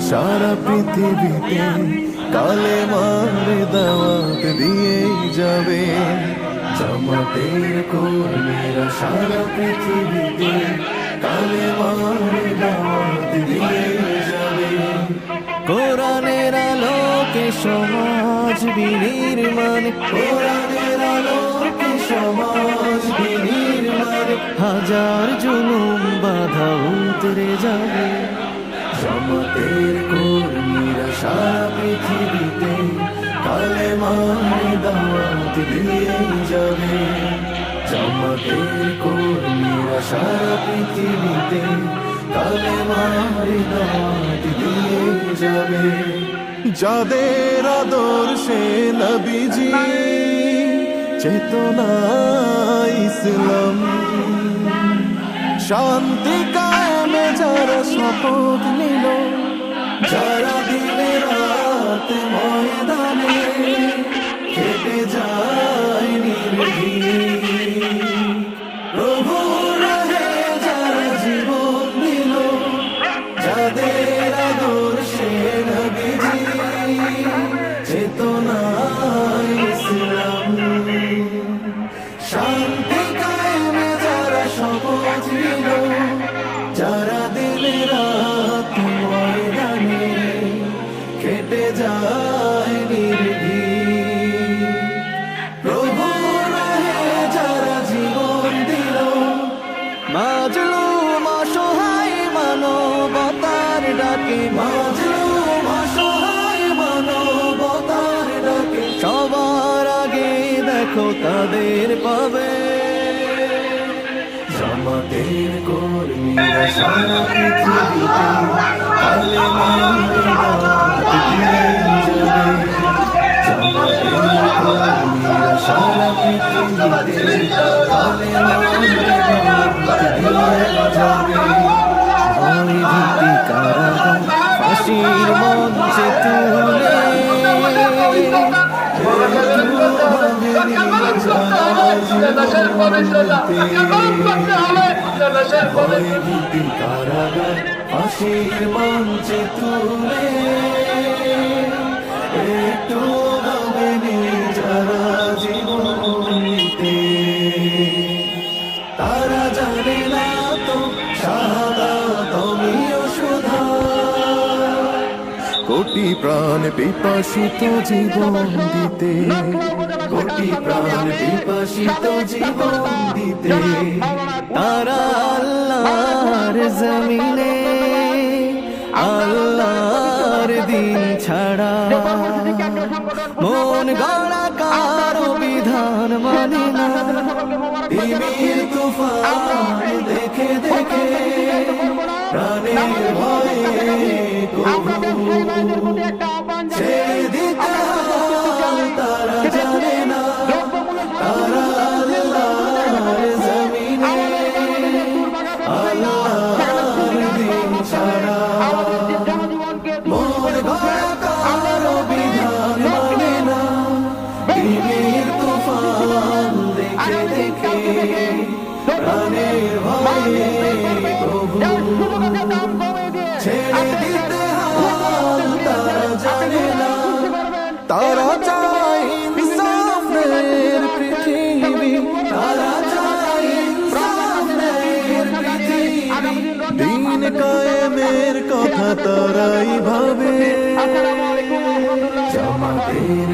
সারা পৃথিবীতে কালেমার দাওয়াত দিয়ে যাবে। জামাতের কর্মীরা সারা পৃথিবীতে কালেমার দাওয়াত দিয়ে যাবে। কোরআনের আলোকে সমাজ বিনির্মাণ, কোরআনের আলোকে সমাজ বিনির্মাণ, হাজার জুলুম বাধা উতরে যাবে। জামাতের কর্মীরা সারা পৃথিবীতে কালেমার দাওয়াত দিয়ে যাবে। জামাতের কর্মীরা সারা পৃথিবীতে কালেমার দাওয়াত দিয়ে যাবে। যাদের আদর্শে নবীজি চেতনা ইসলাম, শান্তি কায়েমে যারা শপথ নিল, যারা দিনে রাত ময়দানে কেটে যায় নির্ভীক, প্রভুর রাহে যারা জীবন দিল, যাদের আদর্শে নবীজি চেতনা ইসলাম, শান্তি কায়েমে যারা শপথ নিল, যারা দিনে রাত ময়দানে কেটে যায় নির্ভীক, প্রভুর রাহে যারা জীবন দিল, মাজলুম অসহায় মানবতার ডাকে, মাজলুম অসহায় মানবতার ডাকে, সবার আগে দেখো তাদের পাবে। জামাতের কর্মীরা সারা পৃথিবীতে কালেমার দাওয়াত দিয়ে যাবে। জামাতের কর্মীরা সারা পৃথিবীতে কালেমার দাওয়াত দিয়ে যাবে। ভয় ভীতি কারাগার ফাঁসির মঞ্চে তুলে, কারাগার ফাঁসির মঞ্চে তুলে, একটু ভাবেনি যারা জীবন নিতে, তারা জানে না তো শাহাদাত আমিও সুধা। কোটি প্রাণ পিপাসিত জীবন দিতে, কোটি প্রাণ পিপাসিত জীবন দিতে, তারা আল্লাহর জমিনে আল্লাহর দিন ছাড়া মন গড়া কারো বিধান মানে না। তিমির তুফান দেখে দেখে প্রাণের ভয়ে ছেড়ে দিতে তারা জানে না, তারা আল্লাহর জমিনে আল্লাহর দিন ছাড়া মন গড়া কারো বিধান মানে না। তিমির তুফান দেখে দেখে প্রাণের ভয়ে ছেড়ে দিতে তারা জানে না, তারা চায় ইনসাফের পৃথিবী, তারা চায় ইনসাফের পৃথিবী, দিন কায়েমের কথা তারাই ভাবে। জামাতের